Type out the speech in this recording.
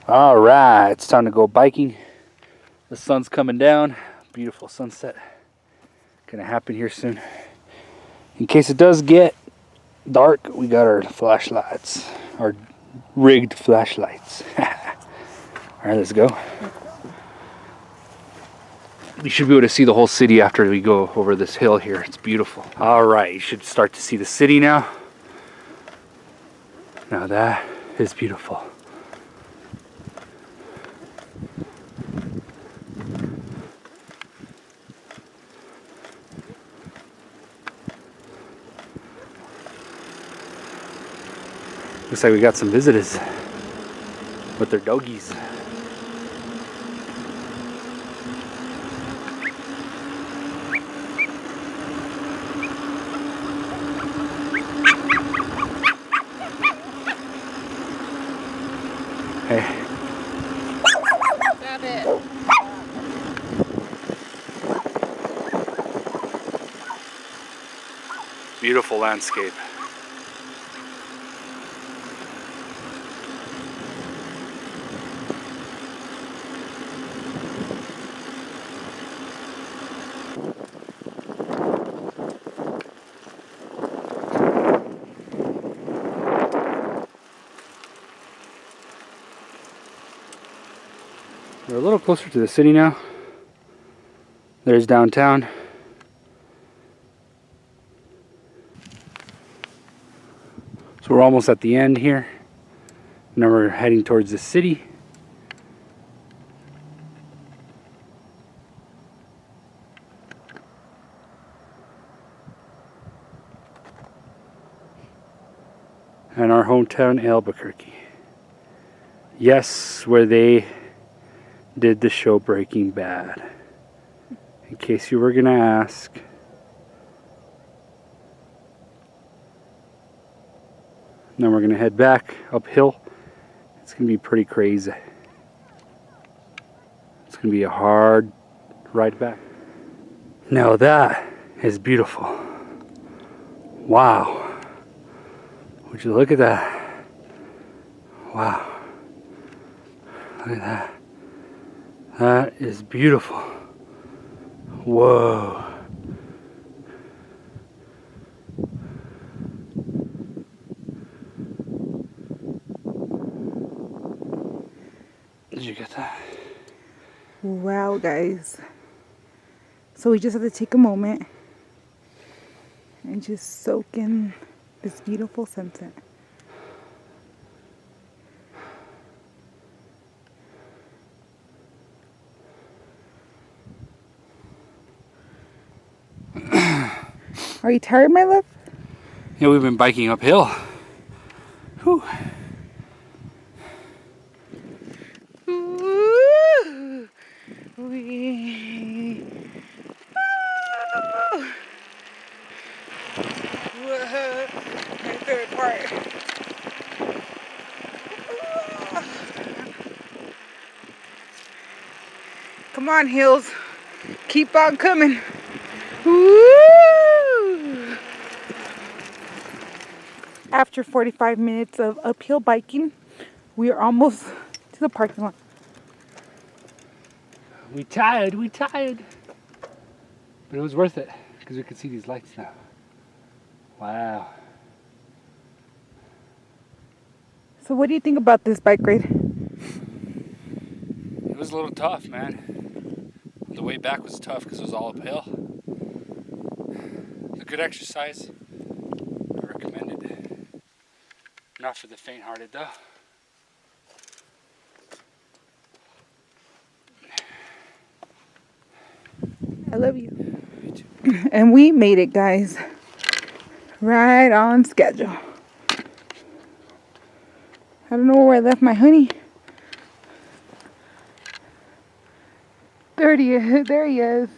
All right, it's time to go biking. The sun's coming down. Beautiful sunset. Gonna happen here soon. In case it does get dark, we got our flashlights, our rigged flashlights. All right, let's go. You should be able to see the whole city after we go over this hill here. It's beautiful. All right, you should start to see the city now. Now that is beautiful. Looks like we got some visitors with their doggies. Hey. Stop it. Beautiful landscape. We're a little closer to the city now. There's downtown. So we're almost at the end here. Now we're heading towards the city. And our hometown, Albuquerque. Yes, where they did the show Breaking Bad. In case you were gonna ask. Then we're gonna head back uphill. It's gonna be pretty crazy. It's gonna be a hard ride back. Now that is beautiful. Wow. Would you look at that? Wow. Look at that. That is beautiful. Whoa. Did you get that? Wow, guys. So we just have to take a moment and just soak in this beautiful sunset. Are you tired, my love? Yeah, we've been biking uphill. Whew. Ooh, Whoa, my favorite part. Come on, hills. Keep on coming. Woo! After 45 minutes of uphill biking, we are almost to the parking lot. We tired. But it was worth it because we could see these lights now. Wow. So what do you think about this bike ride? It was a little tough, man. The way back was tough because it was all uphill. A good exercise. I recommend it. Not for the faint-hearted, though. I love you. Me too. And we made it, guys. Right on schedule. I don't know where I left my honey. There he is.